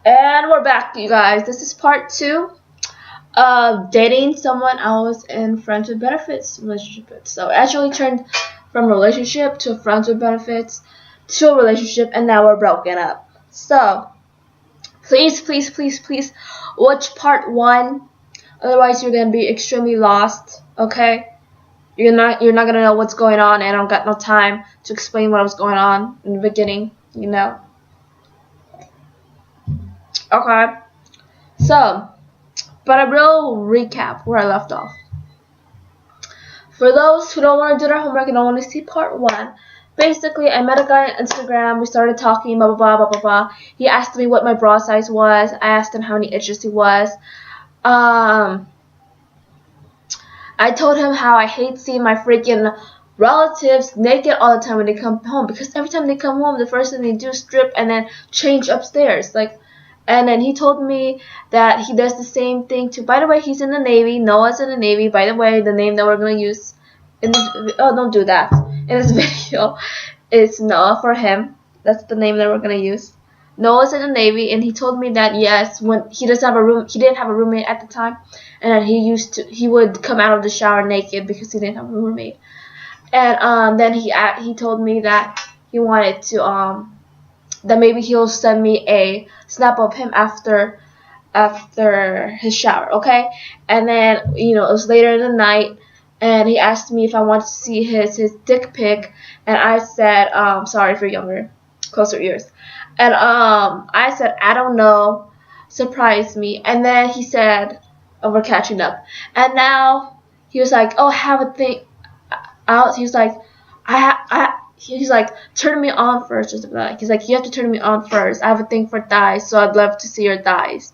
And we're back, you guys. This is part 2 of dating someone I was in friends with benefits relationship with. So it actually turned from relationship to friends with benefits to a relationship, and now we're broken up. So please watch part 1. Otherwise you're gonna be extremely lost, okay? You're not gonna know what's going on, and I don't got no time to explain what was going on in the beginning, you know. Okay. So, but a real recap where I left off. For those who don't want to do their homework and don't want to see part 1, basically I met a guy on Instagram. We started talking, blah blah blah blah blah blah. He asked me what my bra size was. I asked him how many inches he was. I told him how I hate seeing my freaking relatives naked all the time when they come home, because every time they come home, the first thing they do is strip and then change upstairs. And then he told me that he does the same thing too. By the way, he's in the Navy. Noah's in the Navy. By the way, the name that we're going to use in this... Oh, don't do that. In this video, is Noah for him. That's the name that we're going to use. Noah's in the Navy, and he told me that, yes, when he doesn't have a room... He didn't have a roommate at the time. And that he would come out of the shower naked because he didn't have a roommate. And then he told me that he wanted to... that maybe he'll send me a snap of him after his shower, okay? And then, you know, it was later in the night, and he asked me if I wanted to see his dick pic, and I said, sorry for younger, closer ears. And I said, I don't know, surprise me. And then he said, oh, we're catching up. And now he was like, oh, have a thing out. He was like, he's like, turn me on first, or something like that. He's like, you have to turn me on first. I have a thing for thighs, so I'd love to see your thighs.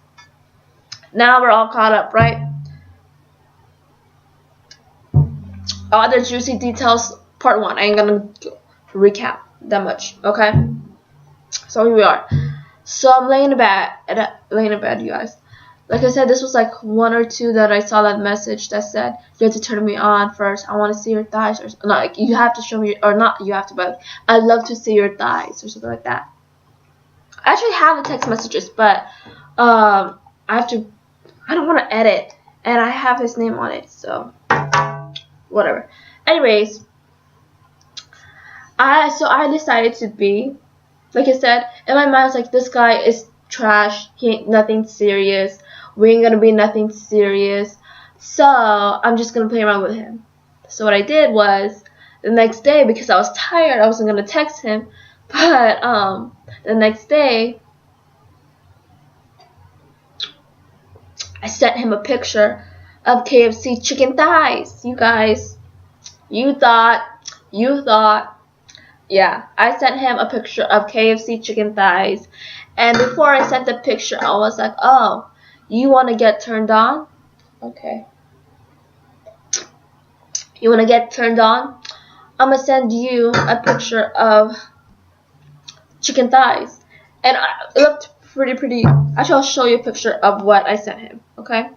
Now we're all caught up, right? All the juicy details, part 1. I ain't gonna recap that much, okay? So here we are. So I'm laying in bed, you guys. Like I said, this was like 1 or 2 that I saw that message that said, you have to turn me on first. I want to see your thighs. Or not, like, you have to show me, or not you have to, but I'd love to see your thighs, or something like that. I actually have the text messages, but I don't want to edit, and I have his name on it, so whatever. Anyways, I decided to be, like I said, in my mind, I was like, this guy is trash. He ain't nothing serious. We ain't gonna be nothing serious. So I'm just gonna play around with him. So what I did was, the next day, because I was tired, I wasn't gonna text him. But the next day, I sent him a picture of KFC chicken thighs. You guys, you thought, yeah, I sent him a picture of KFC chicken thighs. And before I sent the picture, I was like, oh, you want to get turned on? Okay. You want to get turned on? I'm going to send you a picture of chicken thighs. And it looked pretty. Actually, I'll show you a picture of what I sent him, okay?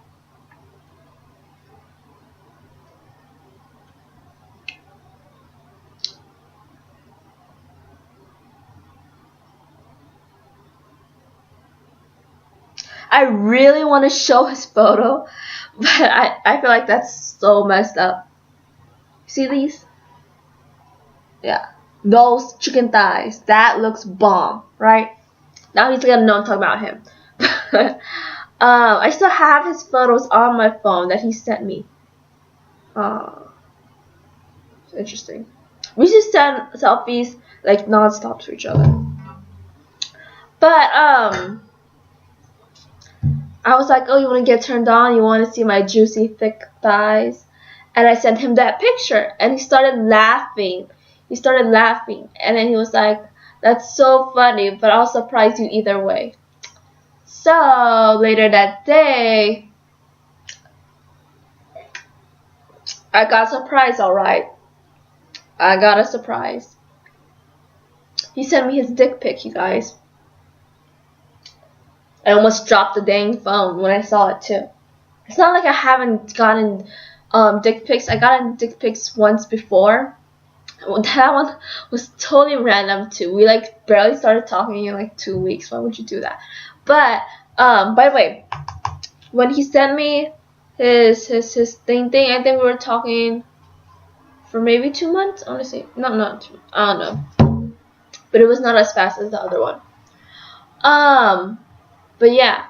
I really want to show his photo, but I feel like that's so messed up. See these? Yeah. Those chicken thighs. That looks bomb, right? Now he's gonna know I'm talking about him. I still have his photos on my phone that he sent me. It's interesting. We should send selfies like non-stop to each other. But I was like, oh, you want to get turned on? You want to see my juicy, thick thighs? And I sent him that picture, and he started laughing. And then he was like, that's so funny, but I'll surprise you either way. So later that day, I got surprised, alright. I got a surprise. He sent me his dick pic, you guys. I almost dropped the dang phone when I saw it too. It's not like I haven't gotten dick pics. I got dick pics once before. That one was totally random too. We like barely started talking in like 2 weeks. Why would you do that? But by the way, when he sent me his thing, I think we were talking for maybe 2 months. Honestly, not I don't know, but it was not as fast as the other one. But yeah,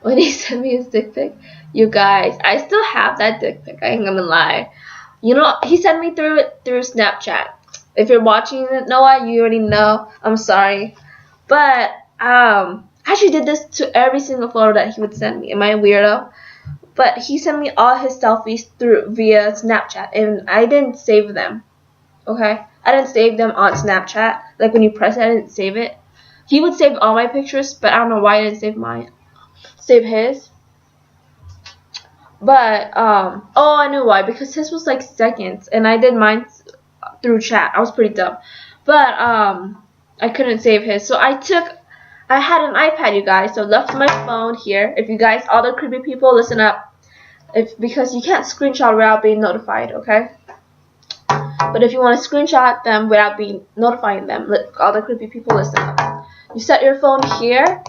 when he sent me his dick pic, you guys, I still have that dick pic. I ain't gonna lie. You know, he sent me through Snapchat. If you're watching it, Noah, you already know. I'm sorry, but I actually did this to every single photo that he would send me. Am I a weirdo? But he sent me all his selfies via Snapchat, and I didn't save them. Okay, I didn't save them on Snapchat. Like when you press it, I didn't save it. He would save all my pictures, but I don't know why I didn't save mine. Save his. But oh, I knew why, because his was like seconds, and I did mine through chat. I was pretty dumb, but I couldn't save his, so I had an iPad, you guys, so left my phone here. If you guys, all the creepy people, listen up, because you can't screenshot without being notified, okay? But if you want to screenshot them without being notifying them, all the creepy people, listen up. You set your phone here,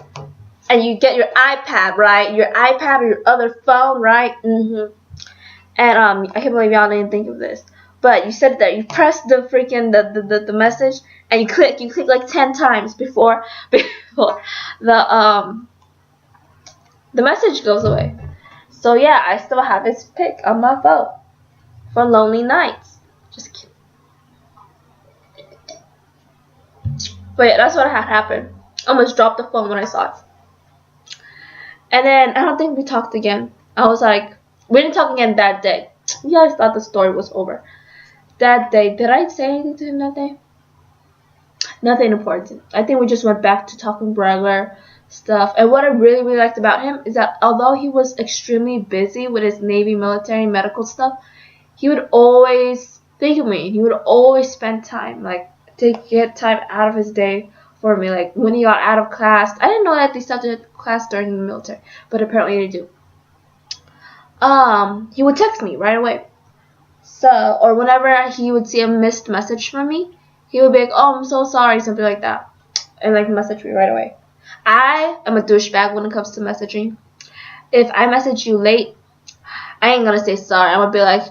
and you get your iPad, right? Your iPad or your other phone, right? And I can't believe y'all didn't think of this. But you set it there. You press the freaking the message, and you click like 10 times before the message goes away. So yeah, I still have his pic on my phone for lonely nights. Just kidding. But yeah, that's what had happened. I almost dropped the phone when I saw it. And then I don't think we talked again. I was like, we didn't talk again that day. You guys thought the story was over. That day, did I say anything to him that day? Nothing important. I think we just went back to talking regular stuff. And what I really, really liked about him is that although he was extremely busy with his Navy, military, medical stuff, he would always think of me. He would always spend time, like, to get time out of his day for me. Like, when he got out of class, I didn't know that they started class during the military, but apparently they do. He would text me right away. So, or whenever he would see a missed message from me, he would be like, "Oh, I'm so sorry," something like that, and like message me right away. I am a douchebag when it comes to messaging. If I message you late, I ain't gonna say sorry. I'm gonna be like,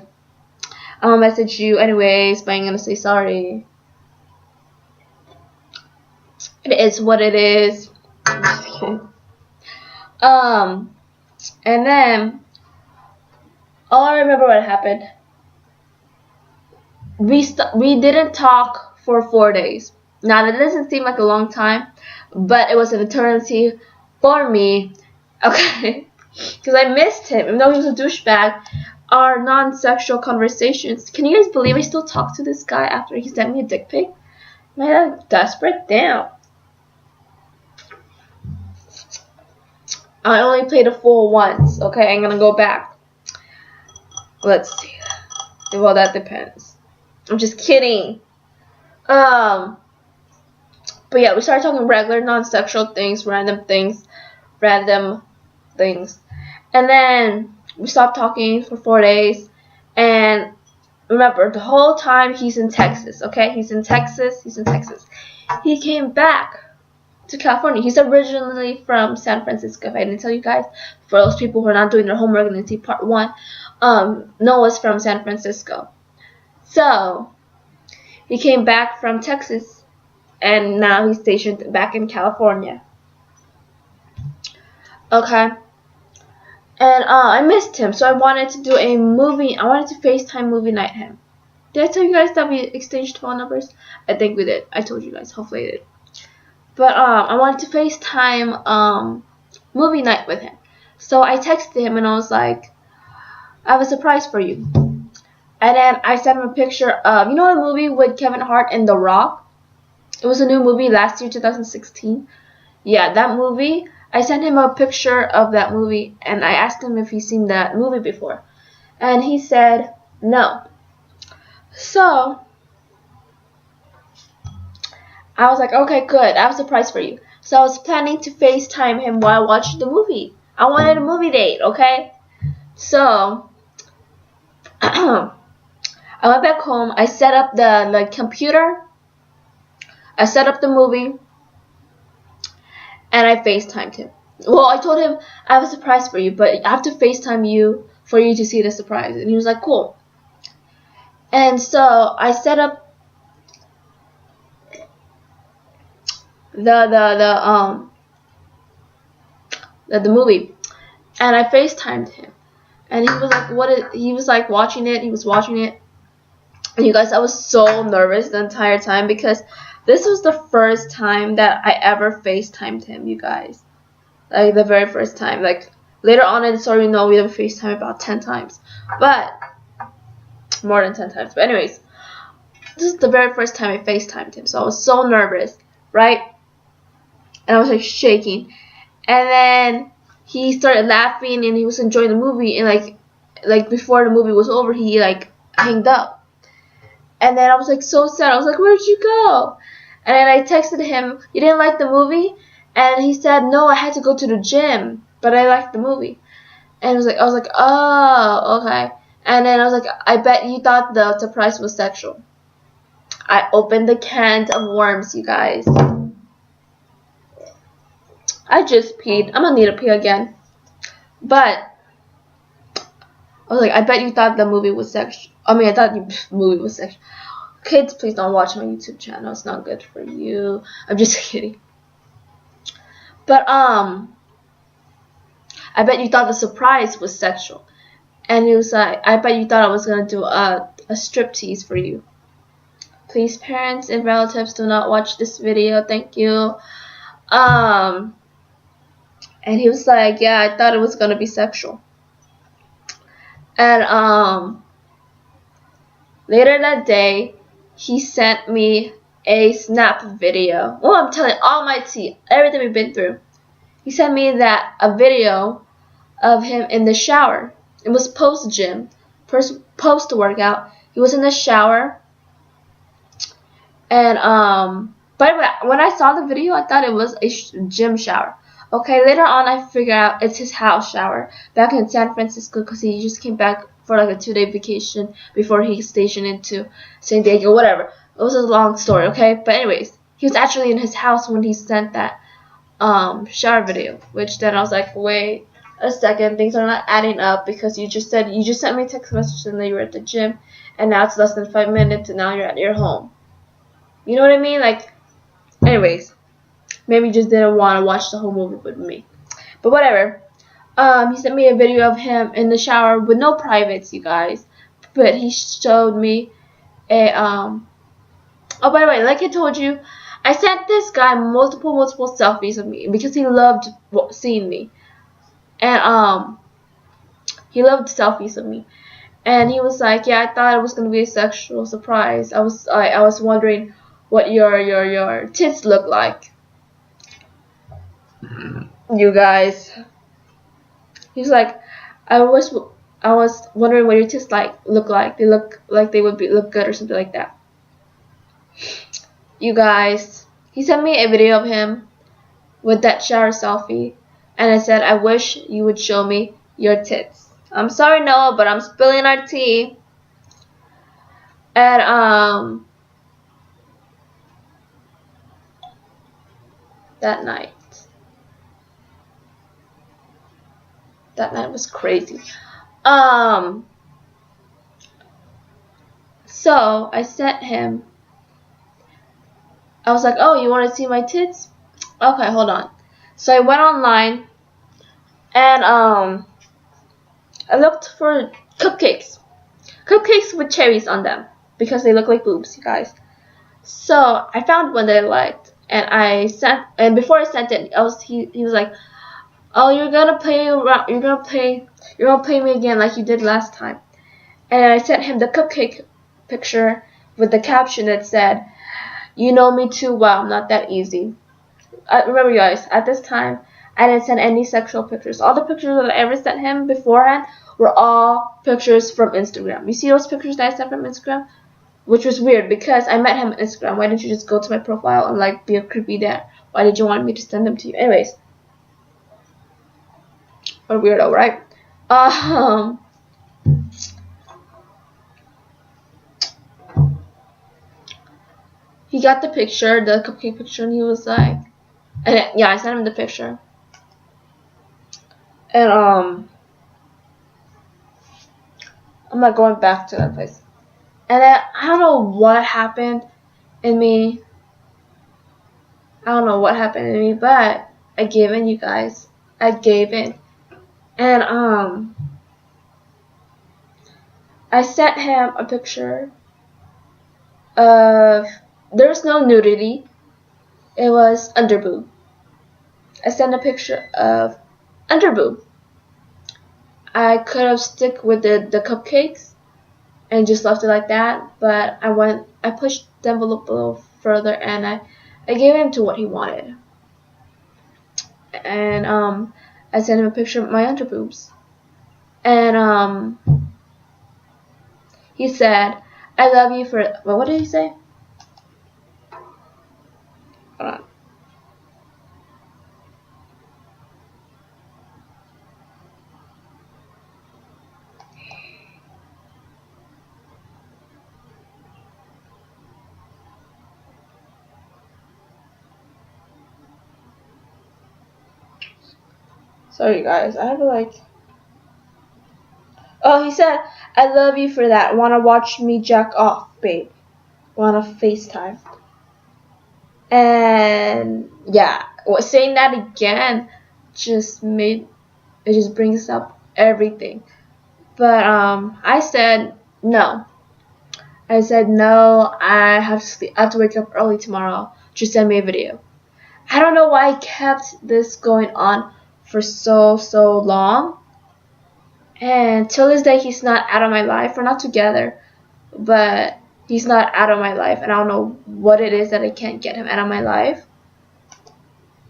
I'm gonna message you anyways, but I ain't gonna say sorry. It is what it is. And then, oh, I remember what happened. We didn't talk for 4 days. Now that doesn't seem like a long time, but it was an eternity for me. Okay, because I missed him, even though he was a douchebag. Our non-sexual conversations. Can you guys believe I still talk to this guy after he sent me a dick pic? Am I that desperate? Damn. I only played a fool once. Okay, I'm gonna go back. Let's see. Well, that depends. I'm just kidding. But yeah, we started talking regular, non-sexual things, random things, and then we stopped talking for 4 days. And remember, the whole time he's in Texas. Okay, he's in Texas. He came back to California. He's originally from San Francisco. If I didn't tell you guys, for those people who are not doing their homework and didn't see part 1, Noah's from San Francisco. So he came back from Texas, and now he's stationed back in California. Okay. And I missed him, so I wanted to do a movie. I wanted to FaceTime movie night him. Did I tell you guys that we exchanged phone numbers? I think we did. I told you guys. Hopefully I did. But I wanted to FaceTime movie night with him. So I texted him and I was like, I have a surprise for you. And then I sent him a picture of, you know, the movie with Kevin Hart and The Rock? It was a new movie last year, 2016. Yeah, that movie. I sent him a picture of that movie, and I asked him if he's seen that movie before. And he said no. So I was like, okay, good. I have a surprise for you. So I was planning to FaceTime him while I watched the movie. I wanted a movie date, okay? So I went back home. I set up the computer. I set up the movie. And I FaceTimed him. Well, I told him I have a surprise for you, but I have to FaceTime you for you to see the surprise. And he was like, cool. And so I set up the movie, and I FaceTimed him, and he was like, he was like watching it. He was watching it, and you guys, I was so nervous the entire time because this was the first time that I ever FaceTimed him. You guys, like the very first time. Like later on in the story, you know, we have FaceTime about 10 times, but more than 10 times. But anyways, this is the very first time I FaceTimed him, so I was so nervous, right? And I was like shaking, and then he started laughing and he was enjoying the movie, and like before the movie was over, he like hanged up, and then I was like so sad. I was like, where'd you go? And then I texted him, you didn't like the movie? And he said, no, I had to go to the gym, but I liked the movie. And I was like, oh, okay. And then I was like, I bet you thought the surprise was sexual. I opened the can of worms, you guys. I just peed. I'm gonna need to pee again. But I was like, I bet you thought the movie was sexual. I mean, I thought the movie was sexual. Kids, please don't watch my YouTube channel. It's not good for you. I'm just kidding. But I bet you thought the surprise was sexual. And he was like, I bet you thought I was gonna do a striptease for you. Please, parents and relatives, do not watch this video. Thank you. And he was like, yeah, I thought it was gonna be sexual. And later that day, he sent me a snap video. Well, I'm telling all my tea, everything we've been through. He sent me a video of him in the shower. It was post gym, post workout. He was in the shower. And by the way, when I saw the video, I thought it was a gym shower. Okay, later on I figured out it's his house shower back in San Francisco because he just came back for like a 2-day vacation before he stationed into San Diego, whatever. It was a long story, okay? But anyways, he was actually in his house when he sent that shower video, which then I was like, wait a second, things are not adding up because you just sent me a text message and then you were at the gym, and now it's less than 5 minutes and now you're at your home. You know what I mean? Like, anyways. Maybe just didn't want to watch the whole movie with me. But whatever. He sent me a video of him in the shower with no privates, you guys. But he showed me a oh, by the way, like I told you, I sent this guy multiple selfies of me because he loved seeing me. And he loved selfies of me. And he was like, yeah, I thought it was gonna be a sexual surprise. I was wondering what your tits look like. You guys, he's like, I was wondering what your tits look like. They look like they would look good or something like that. You guys, he sent me a video of him with that shower selfie, and I said, I wish you would show me your tits. I'm sorry, Noah, but I'm spilling our tea. And that night was crazy. So I sent him. I was like, oh, you want to see my tits? Okay, hold on. So I went online and I looked for cupcakes with cherries on them because they look like boobs, you guys. So I found one that I liked, and before I sent it, he was like, oh, you're gonna pay me again like you did last time. And I sent him the cupcake picture with the caption that said, you know me too well, not that easy. Remember, you guys, at this time, I didn't send any sexual pictures. All the pictures that I ever sent him beforehand were all pictures from Instagram. You see those pictures that I sent from Instagram? Which was weird because I met him on Instagram. Why didn't you just go to my profile and like be a creepy there? Why did you want me to send them to you? Anyways. What a weirdo, right? He got the picture, the cupcake picture, and he was like, yeah, I sent him the picture. And I'm not going back to that place. And then I don't know what happened in me. I don't know what happened in me, but I gave in, you guys. I gave in. And I sent him a picture of, there was no nudity. It was underboob. I sent a picture of underboob. I could have stick with the cupcakes and just left it like that, but I pushed the envelope a little further, and I gave him to what he wanted. And I sent him a picture of my underboobs. And he said, "I love you for," well, what did he say? Hold on. Sorry guys, I have to like, oh, he said, "I love you for that. Wanna watch me jack off, babe? Wanna FaceTime?" And yeah, saying that again just brings up everything. But I said no. I said no. I have to sleep. I have to wake up early tomorrow. Just send me a video. I don't know why I kept this going on for so long. And till this day, he's not out of my life. We're not together, but he's not out of my life, and I don't know what it is that I can't get him out of my life.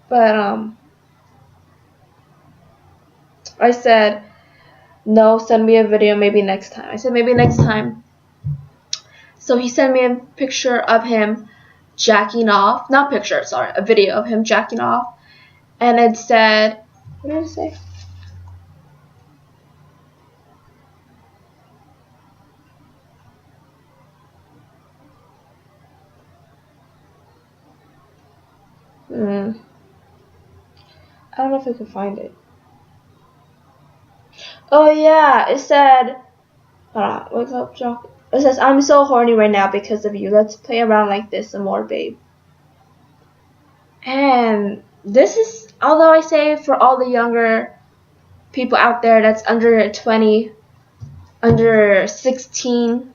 But I said, no, send me a video, maybe next time. I said, maybe next time. So he sent me a picture of him jacking off. Not picture, sorry, a video of him jacking off. And it said, what did it say? I don't know if I can find it. Oh yeah, it said, what's up, Jock? It says, "I'm so horny right now because of you. Let's play around like this some more, babe." And this is, although I say for all the younger people out there that's under 20, under 16,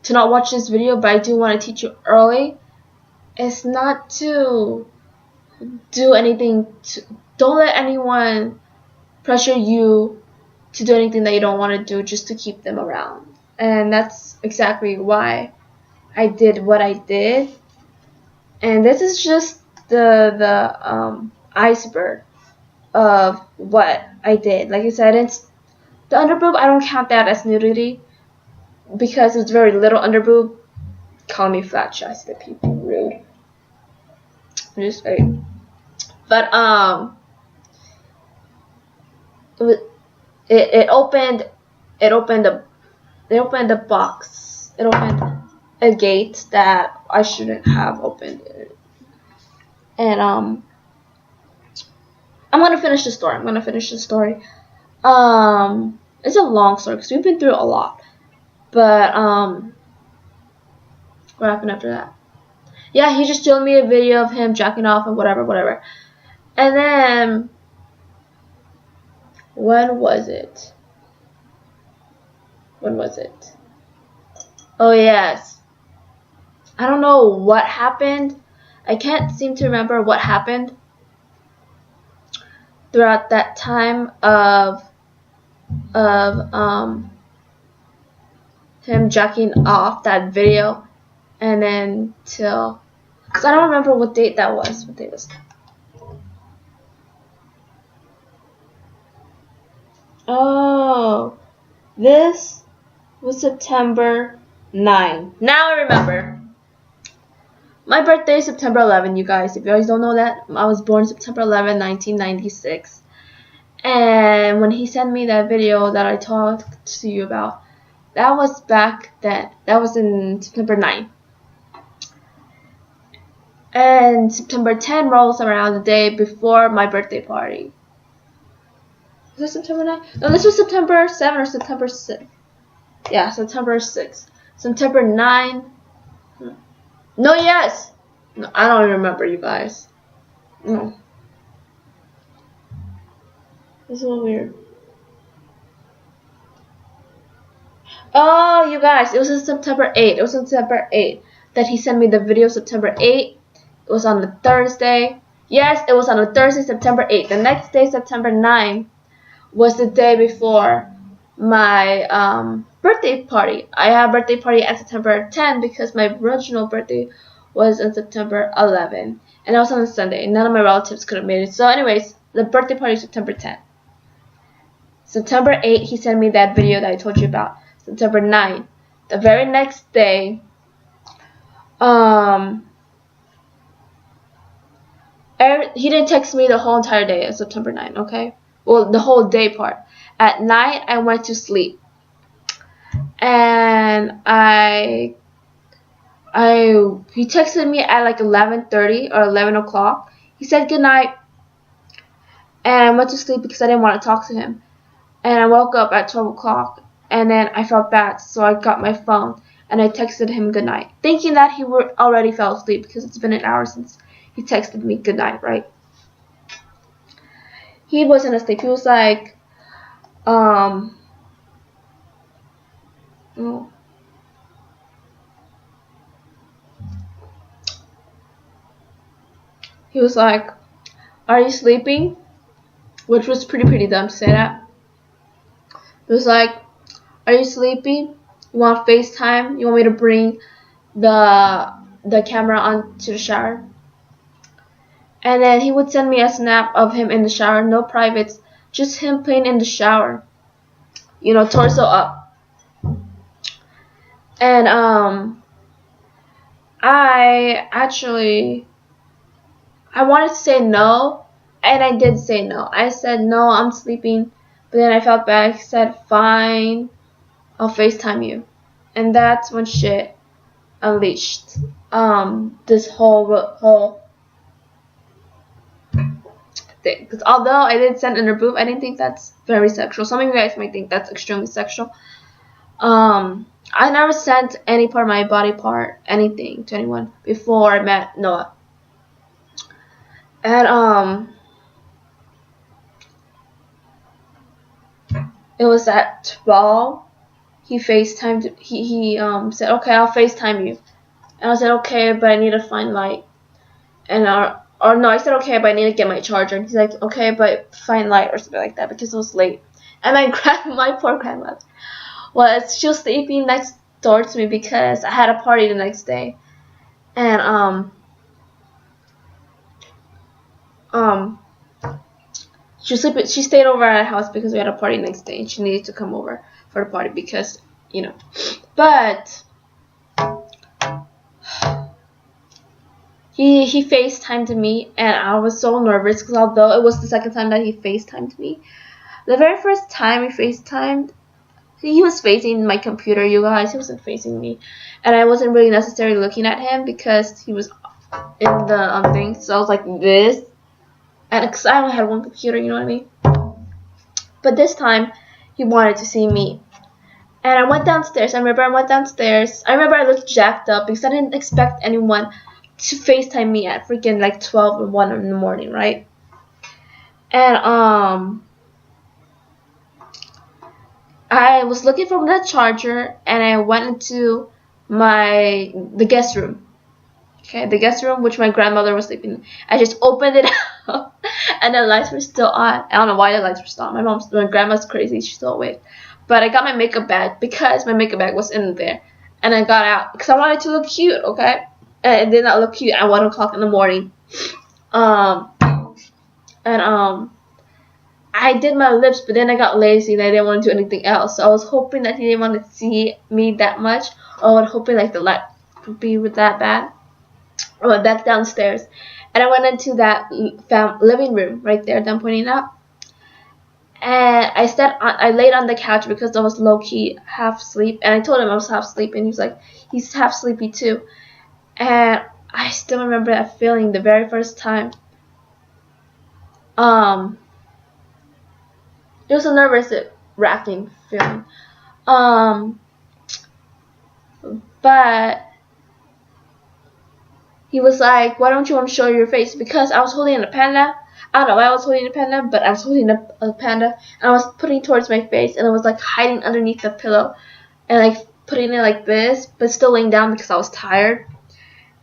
to not watch this video, but I do want to teach you early. It's not to do anything. Don't let anyone pressure you to do anything that you don't want to do just to keep them around. And that's exactly why I did what I did. And this is just the iceberg of what I did. Like I said, it's the underboob. I don't count that as nudity because it's very little underboob. Call me flat chested people, rude. I'm just saying. But it opened the box. It opened a gate that I shouldn't have opened it. And I'm gonna finish the story. It's a long story because we've been through a lot. But what happened after that? Yeah, he just showed me a video of him jacking off and whatever. And then when was it? Oh yes. I don't know what happened. I can't seem to remember what happened throughout that time of him jacking off, that video, and then till, because I don't remember what date that was. What date was that? Oh, this was September 9. Now I remember. My birthday is September 11, you guys. If you guys don't know that, I was born September 11, 1996. And when he sent me that video that I talked to you about, that was back then. That was in September 9. And September 10 rolls around the day before my birthday party. Was it September 9? No, this was September 7 or September 6. Yeah, September 6. September 9. No, yes. No, I don't even remember, you guys. No. This is so weird. Oh, you guys, it was on September 8. It was on September 8 that he sent me the video. September 8. It was on a Thursday. Yes, it was on a Thursday, September 8. The next day, September 9, was the day before my birthday party. I had a birthday party at September 10 because my original birthday was on September 11. And that was on a Sunday. None of my relatives could have made it. So anyways, the birthday party is September 10. September 8, he sent me that video that I told you about. September 9. The very next day, he didn't text me the whole entire day of September 9, okay? Well, the whole day part. At night, I went to sleep. And he texted me at like 11:30 or 11 o'clock. He said good night. And I went to sleep because I didn't want to talk to him. And I woke up at 12 o'clock. And then I felt bad, so I got my phone. And I texted him good night, thinking that he already fell asleep because it's been an hour since he texted me good night, right? He wasn't asleep. He was like, he was like, are you sleeping? Which was pretty dumb to say that. He was like, are you sleepy? You want FaceTime? You want me to bring the camera onto the shower? And then he would send me a snap of him in the shower, no privates, just him playing in the shower. You know, torso up. And I wanted to say no, and I did say no. I said no, I'm sleeping, but then I felt bad. He said fine, I'll FaceTime you. And that's when shit unleashed. This whole thing. Because although I did send in a boob, I didn't think that's very sexual. Some of you guys might think that's extremely sexual. I never sent any part of my body part, anything, to anyone before I met Noah. And it was at 12. He FaceTimed. He said, okay, I'll FaceTime you. And I said, okay, but I need to find light. And or no, I said, okay, but I need to get my charger. And he's like, okay, but find light or something like that because it was late. And my poor grandmother she was sleeping next door to me because I had a party the next day. And she stayed over at our house because we had a party next day and she needed to come over for the party because, you know. But he FaceTimed me and I was so nervous because although it was the second time that he FaceTimed me, the very first time he FaceTimed, he was facing my computer, you guys. He wasn't facing me. And I wasn't really necessarily looking at him because he was in the thing. So I was like this. And because I only had one computer, you know what I mean? But this time, he wanted to see me. And I went downstairs. I remember I looked jacked up because I didn't expect anyone to FaceTime me at freaking like 12 or 1 in the morning, right? And I was looking for the charger and I went into the guest room. Okay, the guest room which my grandmother was sleeping in. I just opened it up and the lights were still on. I don't know why the lights were still on. My grandma's crazy, she's still awake. But I got my makeup bag because my makeup bag was in there. And I got out because I wanted to look cute, okay? And it did not look cute at 1 o'clock in the morning. I did my lips, but then I got lazy and I didn't want to do anything else. So I was hoping that he didn't want to see me that much. Or I was hoping like the light would be that bad. I went back downstairs. And I went into that living room right there that I'm pointing out. And I laid on the couch because I was low-key half asleep. And I told him I was half asleep. And he was like, he's half sleepy too. And I still remember that feeling the very first time. It was a nervous wracking feeling. But he was like, why don't you want to show your face? Because I was holding a panda. I don't know why I was holding a panda, but I was holding a panda, and I was putting it towards my face, and I was like hiding underneath the pillow, and like putting it like this, but still laying down because I was tired.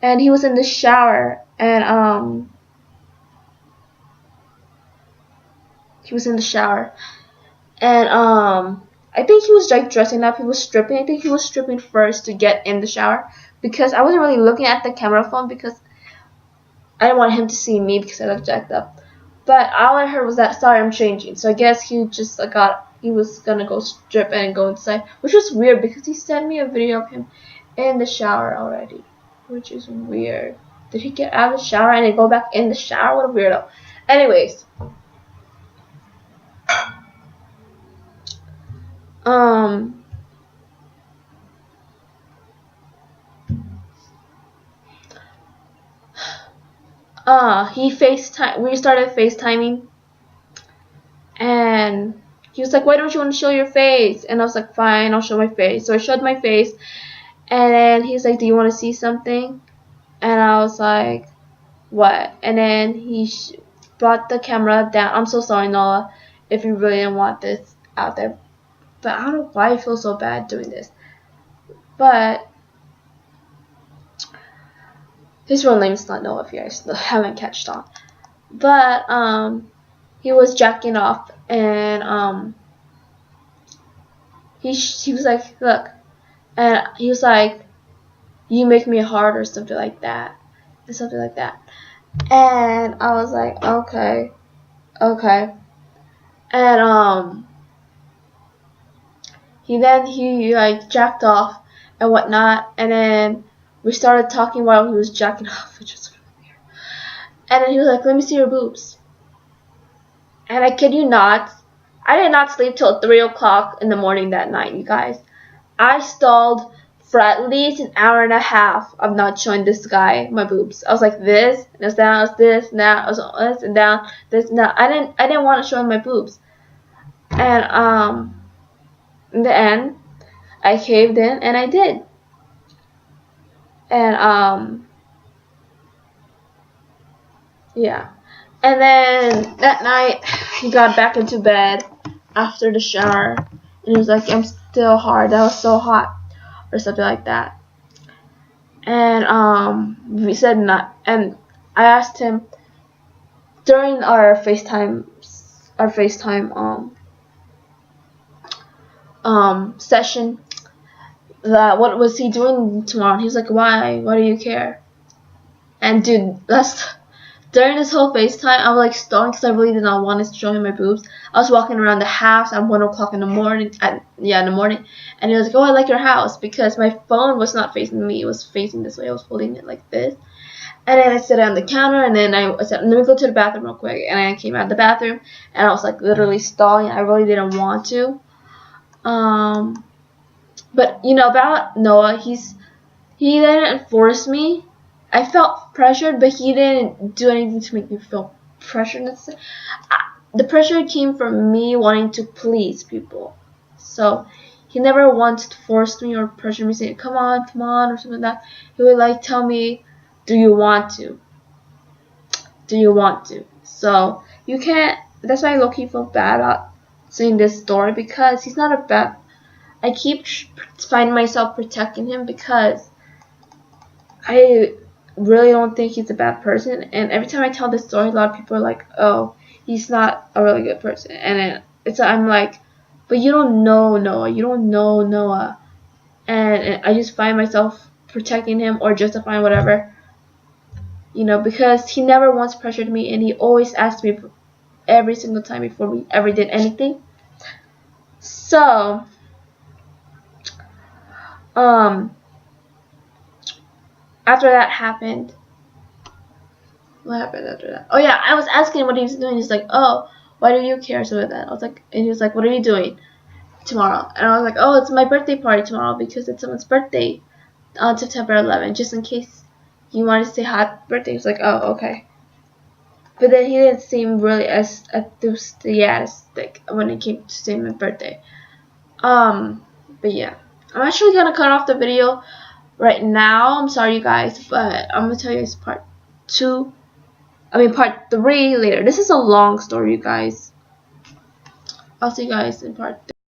And he was in the shower, and he was in the shower, and I think he was like dressing up. He was stripping. I think he was stripping first to get in the shower, because I wasn't really looking at the camera phone because I didn't want him to see me because I looked jacked up. But all I heard was that, sorry, I'm changing. So I guess he just he was gonna go strip and go inside, which was weird because he sent me a video of him in the shower already, which is weird. Did he get out of the shower and then go back in the shower? What a weirdo. Anyways, we started FaceTiming, and he was like, why don't you want to show your face? And I was like, fine, I'll show my face. So I showed my face, and then he's like, do you want to see something? And I was like, what? And then he brought the camera down. I'm so sorry, Noah, if you really didn't want this out there, but I don't know why I feel so bad doing this. But his real name is not Noah, if you guys haven't catched on. But he was jacking off, and he was like, look, and he was like, you make me hard, or something like that, and something like that. And I was like, okay. And he like jacked off and whatnot, and then we started talking while he was jacking off, which was really weird. And then he was like, let me see your boobs. And I kid you not, I did not sleep till 3 o'clock in the morning that night, you guys. I stalled for at least an hour and a half of not showing this guy my boobs. I was like this, and it's down, it's this, and that, I was this and down, this and that. I didn't want to show him my boobs. And in the end, I caved in, and I did. And yeah. And then that night, he got back into bed after the shower, and he was like, I'm still hard, that was so hot, or something like that. And we said not, and I asked him during our FaceTime session, that what was he doing tomorrow, and he was like, why do you care? And dude, during this whole FaceTime, I was like stalling because I really did not want to show him my boobs. I was walking around the house at 1 o'clock in the morning. And he was like, oh, I like your house, because my phone was not facing me. It was facing this way. I was holding it like this. And then I sat on the counter, and then I said, let me go to the bathroom real quick. And I came out of the bathroom, and I was like literally stalling. I really didn't want to. But you know about Noah, he didn't force me. I felt pressured, but he didn't do anything to make me feel pressured. The pressure came from me wanting to please people. So he never once forced me or pressured me, saying, come on, or something like that. He would like tell me, do you want to? So you can't, that's why I low-key feel bad about saying this story, because he's not a bad, I keep finding myself protecting him because I really don't think he's a bad person. And every time I tell this story, a lot of people are like, oh, he's not a really good person. And I'm like, but you don't know Noah. You don't know Noah. And I just find myself protecting him or justifying whatever, you know, because he never once pressured me, and he always asked me every single time before we ever did anything. So after that happened, what happened after that? Oh yeah, I was asking him what he was doing. He's like, oh, why do you care? So that I was like, and he was like, what are you doing tomorrow? And I was like, oh, it's my birthday party tomorrow because it's someone's birthday on September 11th, just in case you wanted to say happy birthday. He's like, oh, okay. but then he didn't seem really as enthusiastic when it came to saying my birthday. But yeah, I'm actually gonna cut off the video right now. I'm sorry, you guys, but I'm gonna tell you guys part 3 later. This is a long story, you guys. I'll see you guys in part 3.